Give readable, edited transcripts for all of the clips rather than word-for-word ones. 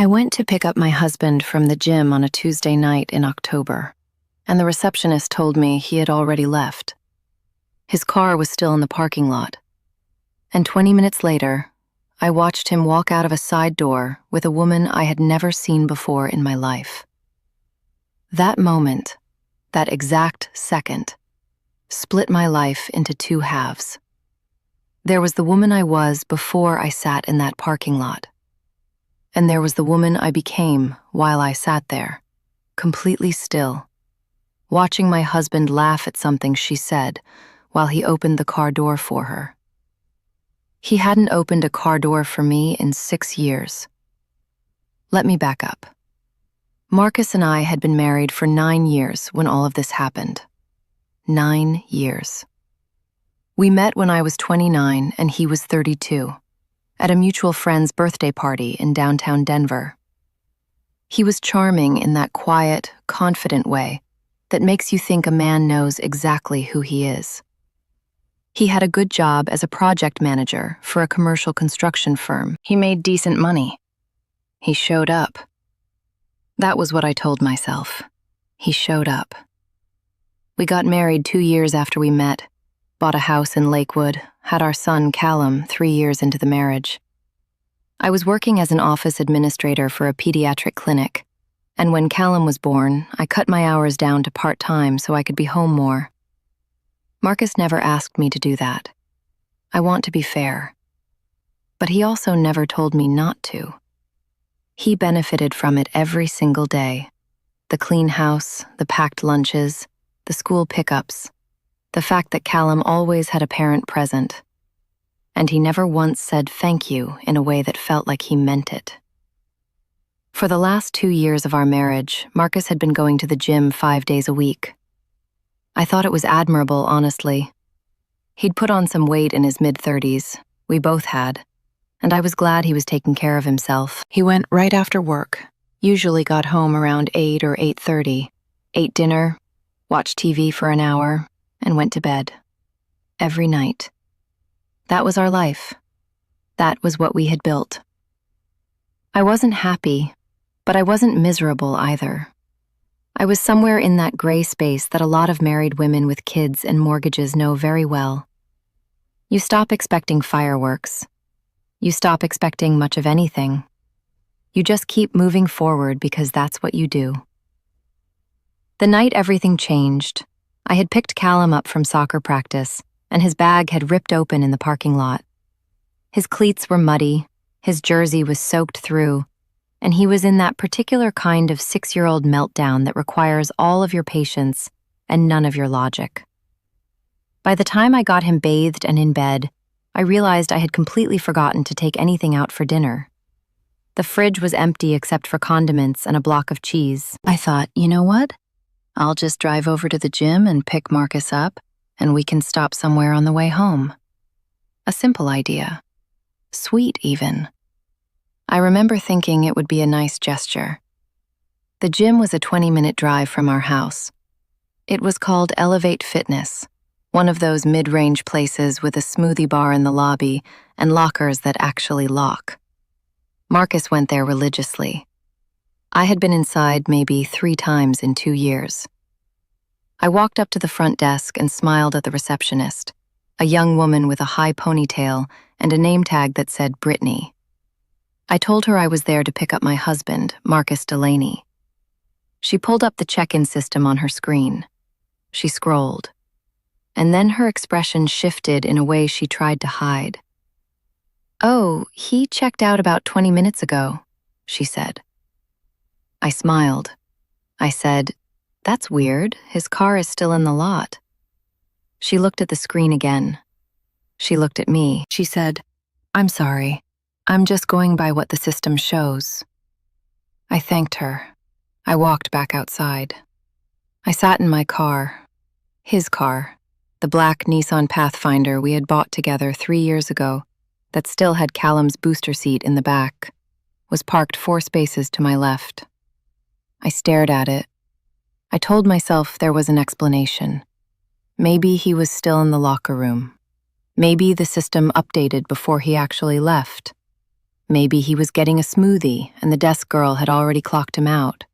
I went to pick up my husband from the gym on a Tuesday night in October, and the receptionist told me he had already left. His car was still in the parking lot. And 20 minutes later, I watched him walk out of a side door with a woman I had never seen before in my life. That moment, that exact second, split my life into two halves. There was the woman I was before I sat in that parking lot. And there was the woman I became while I sat there, completely still, watching my husband laugh at something she said while he opened the car door for her. He hadn't opened a car door for me in 6 years. Let me back up. Marcus and I had been married for 9 years when all of this happened. 9 years. We met when I was 29 and he was 32, at a mutual friend's birthday party in downtown Denver. He was charming in that quiet, confident way that makes you think a man knows exactly who he is. He had a good job as a project manager for a commercial construction firm. He made decent money. He showed up. That was what I told myself. He showed up. We got married 2 years after we met, bought a house in Lakewood, had our son Callum 3 years into the marriage. I was working as an office administrator for a pediatric clinic, and when Callum was born, I cut my hours down to part-time so I could be home more. Marcus never asked me to do that. I want to be fair. But he also never told me not to. He benefited from it every single day. The clean house, the packed lunches, the school pickups, the fact that Callum always had a parent present. And he never once said thank you in a way that felt like he meant it. For the last 2 years of our marriage, Marcus had been going to the gym 5 days a week. I thought it was admirable, honestly. He'd put on some weight in his mid-30s, we both had, and I was glad he was taking care of himself. He went right after work, usually got home around 8 or 8:30, ate dinner, watched TV for an hour, and went to bed. Every night. That was our life. That was what we had built. I wasn't happy, but I wasn't miserable either. I was somewhere in that gray space that a lot of married women with kids and mortgages know very well. You stop expecting fireworks. You stop expecting much of anything. You just keep moving forward because that's what you do. The night everything changed, I had picked Callum up from soccer practice, and his bag had ripped open in the parking lot. His cleats were muddy, his jersey was soaked through, and he was in that particular kind of 6-year-old meltdown that requires all of your patience and none of your logic. By the time I got him bathed and in bed, I realized I had completely forgotten to take anything out for dinner. The fridge was empty except for condiments and a block of cheese. I thought, you know what? I'll just drive over to the gym and pick Marcus up, and we can stop somewhere on the way home. A simple idea. Sweet, even. I remember thinking it would be a nice gesture. The gym was a 20-minute drive from our house. It was called Elevate Fitness, one of those mid-range places with a smoothie bar in the lobby and lockers that actually lock. Marcus went there religiously. I had been inside maybe 3 times in 2 years. I walked up to the front desk and smiled at the receptionist, a young woman with a high ponytail and a name tag that said Brittany. I told her I was there to pick up my husband, Marcus Delaney. She pulled up the check-in system on her screen. She scrolled. And then her expression shifted in a way she tried to hide. "Oh, he checked out about 20 minutes ago," she said. I smiled. I said, "That's weird. His car is still in the lot." She looked at the screen again. She looked at me. She said, "I'm sorry. I'm just going by what the system shows." I thanked her. I walked back outside. I sat in my car. His car, the black Nissan Pathfinder we had bought together 3 years ago that still had Callum's booster seat in the back, was parked 4 spaces to my left. I stared at it. I told myself there was an explanation. Maybe he was still in the locker room. Maybe the system updated before he actually left. Maybe he was getting a smoothie and the desk girl had already clocked him out.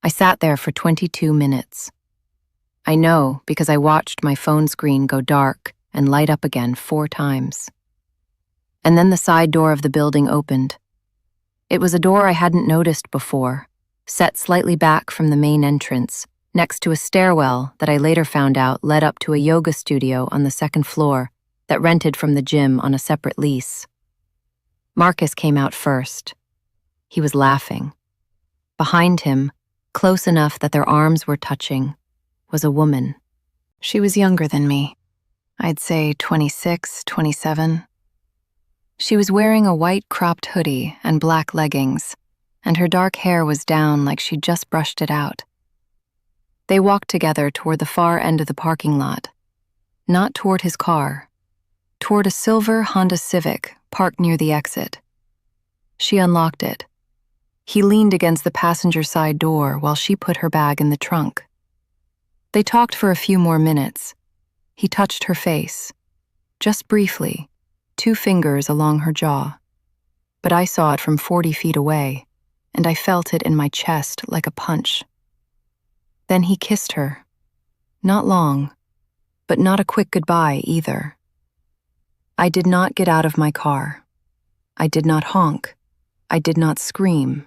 I sat there for 22 minutes. I know because I watched my phone screen go dark and light up again 4 times. And then the side door of the building opened. It was a door I hadn't noticed before, set slightly back from the main entrance, next to a stairwell that I later found out led up to a yoga studio on the 2nd floor that rented from the gym on a separate lease. Marcus came out first. He was laughing. Behind him, close enough that their arms were touching, was a woman. She was younger than me. I'd say 26, 27. She was wearing a white cropped hoodie and black leggings, and her dark hair was down like she'd just brushed it out. They walked together toward the far end of the parking lot, not toward his car, toward a silver Honda Civic parked near the exit. She unlocked it. He leaned against the passenger side door while she put her bag in the trunk. They talked for a few more minutes. He touched her face, just briefly, 2 fingers along her jaw. But I saw it from 40 feet away, and I felt it in my chest like a punch. Then he kissed her. Not long, but not a quick goodbye either. I did not get out of my car. I did not honk. I did not scream.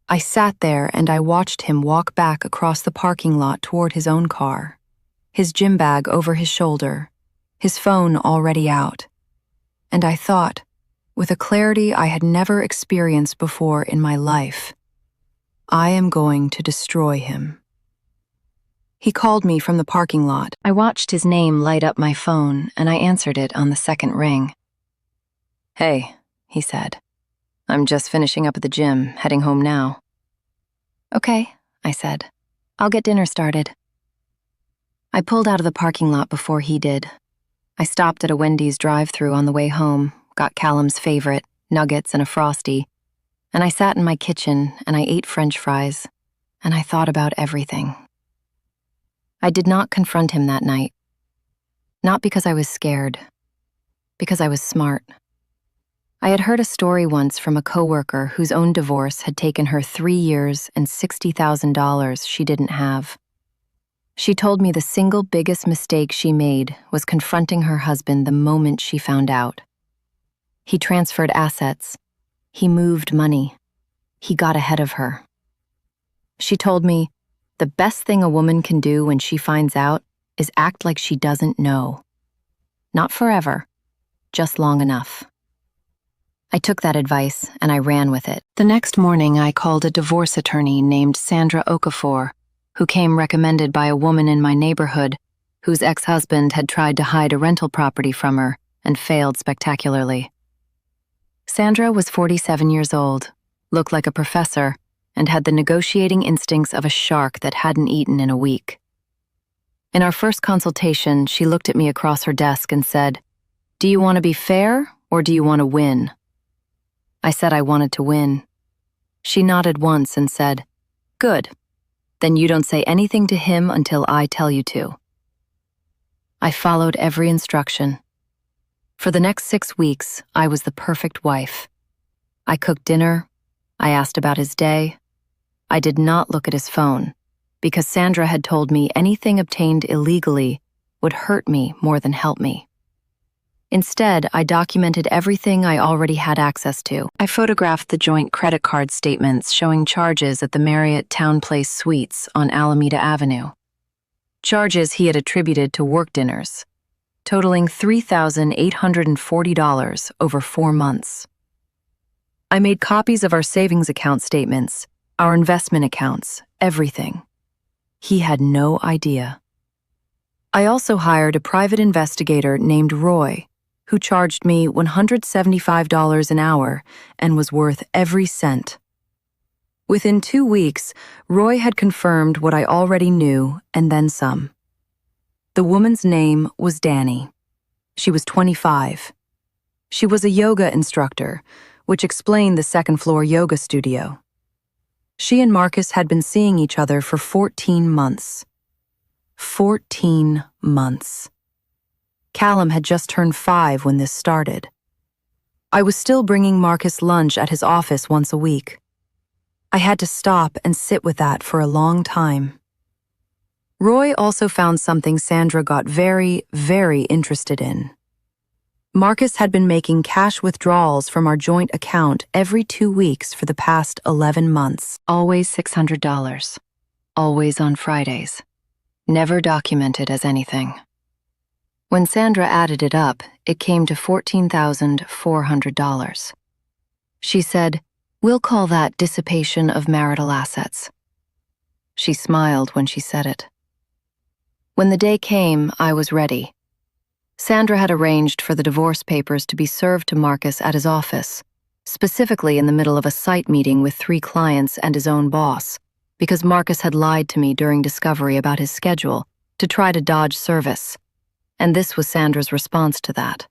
I sat there and I watched him walk back across the parking lot toward his own car, his gym bag over his shoulder, his phone already out. And I thought, with a clarity I had never experienced before in my life, I am going to destroy him. He called me from the parking lot. I watched his name light up my phone, and I answered it on the 2nd ring. "Hey," he said. "I'm just finishing up at the gym, heading home now." "Okay," I said. "I'll get dinner started." I pulled out of the parking lot before he did. I stopped at a Wendy's drive-thru on the way home, got Callum's favorite, nuggets and a Frosty, and I sat in my kitchen and I ate French fries, and I thought about everything. I did not confront him that night. Not because I was scared, because I was smart. I had heard a story once from a coworker whose own divorce had taken her 3 years and $60,000 she didn't have. She told me the single biggest mistake she made was confronting her husband the moment she found out. He transferred assets. He moved money. He got ahead of her. She told me, the best thing a woman can do when she finds out is act like she doesn't know. Not forever, just long enough. I took that advice and I ran with it. The next morning, I called a divorce attorney named Sandra Okafor, who came recommended by a woman in my neighborhood whose ex-husband had tried to hide a rental property from her and failed spectacularly. Sandra was 47 years old, looked like a professor, and had the negotiating instincts of a shark that hadn't eaten in a week. In our first consultation, she looked at me across her desk and said, "Do you want to be fair or do you want to win?" I said I wanted to win. She nodded once and said, "Good. Then you don't say anything to him until I tell you to." I followed every instruction. For the next 6 weeks, I was the perfect wife. I cooked dinner. I asked about his day. I did not look at his phone, because Sandra had told me anything obtained illegally would hurt me more than help me. Instead, I documented everything I already had access to. I photographed the joint credit card statements showing charges at the Marriott Town Place Suites on Alameda Avenue. Charges he had attributed to work dinners, totaling $3,840 over 4 months. I made copies of our savings account statements, our investment accounts, everything. He had no idea. I also hired a private investigator named Roy, who charged me $175 an hour and was worth every cent. Within 2 weeks, Roy had confirmed what I already knew and then some. The woman's name was Danny. She was 25. She was a yoga instructor, which explained the 2nd floor yoga studio. She and Marcus had been seeing each other for 14 months. 14 months. Callum had just turned 5 when this started. I was still bringing Marcus lunch at his office once a week. I had to stop and sit with that for a long time. Roy also found something Sandra got very, very interested in. Marcus had been making cash withdrawals from our joint account every 2 weeks for the past 11 months. Always $600. Always on Fridays. Never documented as anything. When Sandra added it up, it came to $14,400. She said, "We'll call that dissipation of marital assets." She smiled when she said it. When the day came, I was ready. Sandra had arranged for the divorce papers to be served to Marcus at his office, specifically in the middle of a site meeting with 3 clients and his own boss, because Marcus had lied to me during discovery about his schedule to try to dodge service, and this was Sandra's response to that.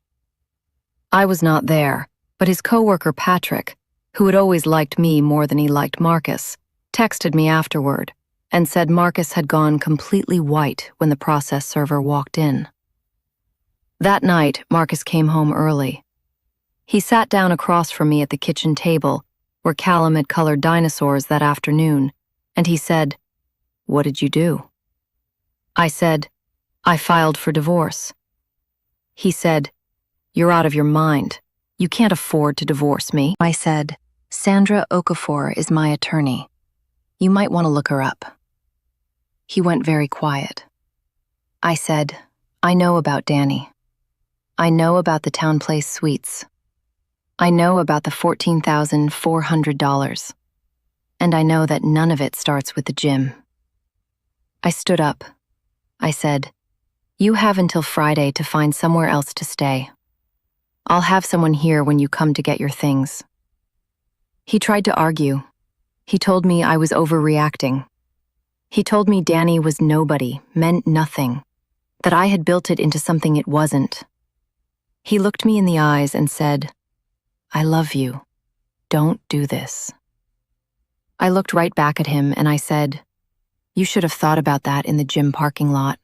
I was not there, but his coworker Patrick, who had always liked me more than he liked Marcus, texted me afterward and said Marcus had gone completely white when the process server walked in. That night, Marcus came home early. He sat down across from me at the kitchen table, where Callum had colored dinosaurs that afternoon, and he said, "What did you do?" I said, "I filed for divorce." He said, "You're out of your mind. You can't afford to divorce me." I said, "Sandra Okafor is my attorney. You might want to look her up." He went very quiet. I said, "I know about Danny. I know about the Town Place suites. I know about the $14,400. And I know that none of it starts with the gym." I stood up. I said, "You have until Friday to find somewhere else to stay. I'll have someone here when you come to get your things." He tried to argue. He told me I was overreacting. He told me Danny was nobody, meant nothing, that I had built it into something it wasn't. He looked me in the eyes and said, "I love you. Don't do this." I looked right back at him and I said, "You should have thought about that in the gym parking lot."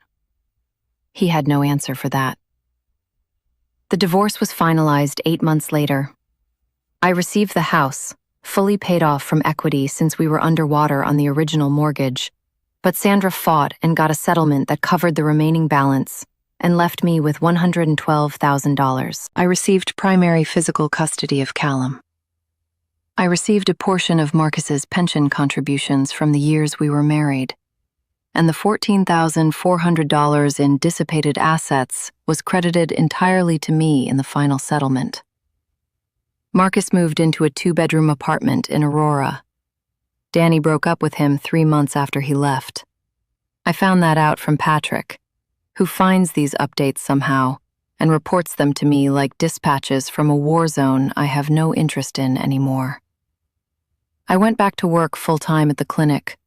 He had no answer for that. The divorce was finalized 8 months later. I received the house, fully paid off from equity since we were underwater on the original mortgage, but Sandra fought and got a settlement that covered the remaining balance and left me with $112,000. I received primary physical custody of Callum. I received a portion of Marcus's pension contributions from the years we were married, and the $14,400 in dissipated assets was credited entirely to me in the final settlement. Marcus moved into a 2-bedroom apartment in Aurora. Danny broke up with him 3 months after he left. I found that out from Patrick, who finds these updates somehow and reports them to me like dispatches from a war zone I have no interest in anymore. I went back to work full-time at the clinic.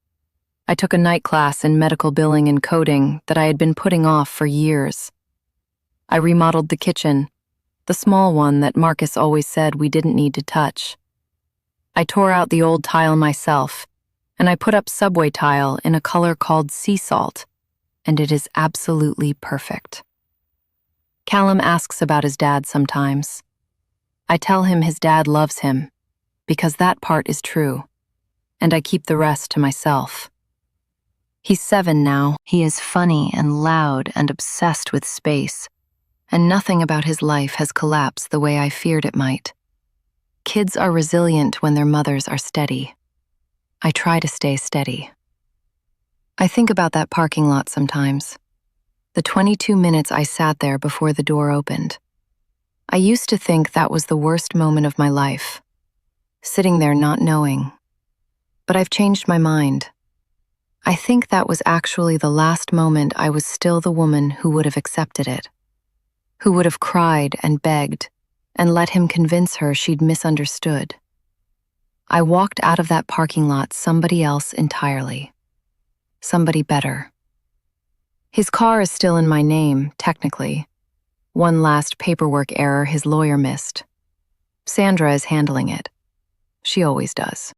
I took a night class in medical billing and coding that I had been putting off for years. I remodeled the kitchen, the small one that Marcus always said we didn't need to touch. I tore out the old tile myself, and I put up subway tile in a color called sea salt, and it is absolutely perfect. Callum asks about his dad sometimes. I tell him his dad loves him, because that part is true, and I keep the rest to myself. He's 7 now. He is funny and loud and obsessed with space, and nothing about his life has collapsed the way I feared it might. Kids are resilient when their mothers are steady. I try to stay steady. I think about that parking lot sometimes. The 22 minutes I sat there before the door opened. I used to think that was the worst moment of my life, sitting there not knowing. But I've changed my mind. I think that was actually the last moment I was still the woman who would have accepted it, who would have cried and begged and let him convince her she'd misunderstood. I walked out of that parking lot somebody else entirely. Somebody better. His car is still in my name, technically. One last paperwork error his lawyer missed. Sandra is handling it. She always does.